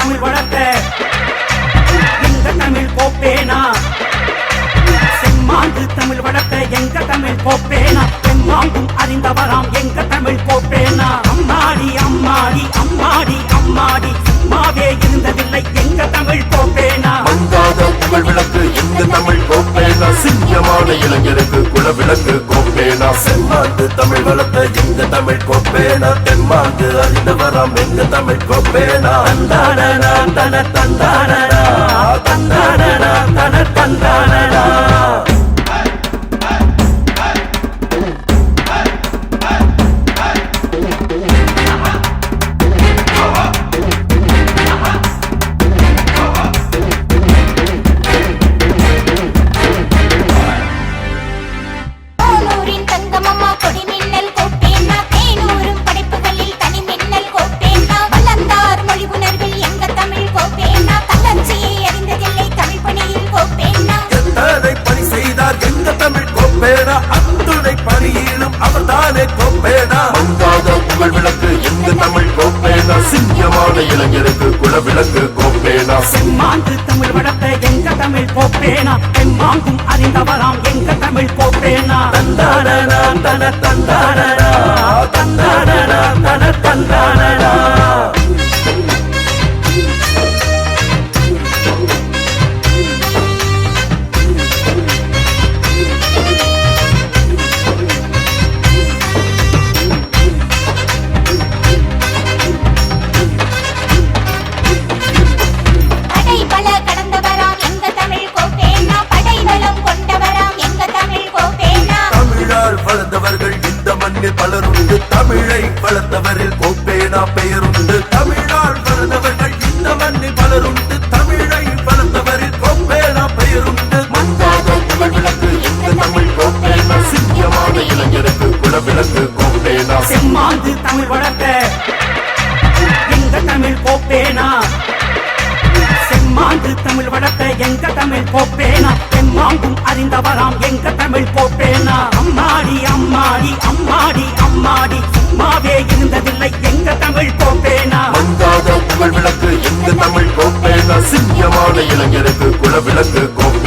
தமிழ் வளர்த்த எங்க தமிழ் கோப்பேனா, செம்மாந்து தமிழ் வளர்த்த எங்க தமிழ் கோப்பேனா, செம்மாங்கும் அறிந்தவராம் எங்க தமிழ் கோப்பேனா. அம்மாடி அம்மாடி அம்மாடி அம்மாடி சும்மாவே இருந்ததில்லை எங்க தமிழ் கோப்பேனா. மங்காத புகழ் விளக்கு எங்க தமிழ் கோப்பேனா, சிங்கமான இளைஞருக்கு குலவிளக்கு கோப்பேனா. செம்மாந்து தமிழ் வளர்த்த எங்க தமிழ் கோப்பேனா, தெம்மாந்து அறிந்தவராம் எங்க தமிழ் கோப்பேனா. தந்தானடா தன தந்தானடா தந்தானடா தன தந்தானடா. அத்துணை பணியிலும் அவர்தானே கோப்பேனா. மங்காத புகழ் விளக்கு எங்க தமிழ் கோப்பேனா, சிங்கமான இளைஞருக்கு குலவிளக்கு கோப்பேனா. செம்மாந்து தமிழ் வளர்த்த எங்க தமிழ் கோப்பேனா, தெம்மாங்கும் அறிந்தவராம் எங்க தமிழ் கோப்பேனா. தந்தானடா தன தந்தானடா தந்தானடா தன தந்தானடா. வளர்ந்தவர்கள் இந்த மண்ணில் பலருண்டு, தமிழை வளர்த்தவரில் கோப்பேனா பெயருண்டு. தமிழால் வளர்ந்தவர்கள் இந்த மண்ணில் பலருண்டு, தமிழை வளர்த்தவரில் கோப்பேனா பெயருண்டு. மங்காத புகழ் விளக்கு எங்க தமிழ் கோப்பேனா, சிங்கமான இளைஞருக்கு குலவிளக்கு கோப்பேனா. செம்மாந்து தமிழ் வளர்த்த எங்க தமிழ் கோப்பேனா, செம்மாந்து தமிழ் வளர்த்த எங்க தமிழ் கோப்பேனா, தெம்மாங்கும் அறிந்தவராம் எங்க தமிழ் கோப்பேனா. அம்மாடி அம்மாடி அம்மாடி அம்மாடி சும்மாவே இருந்ததில்லை எங்க தமிழ் கோப்பேனா. மங்காத புகழ் விளக்கு எங்க தமிழ் கோப்பேனா, சிங்கமான இளைஞருக்கு குலவிளக்கு கோப்பேனா.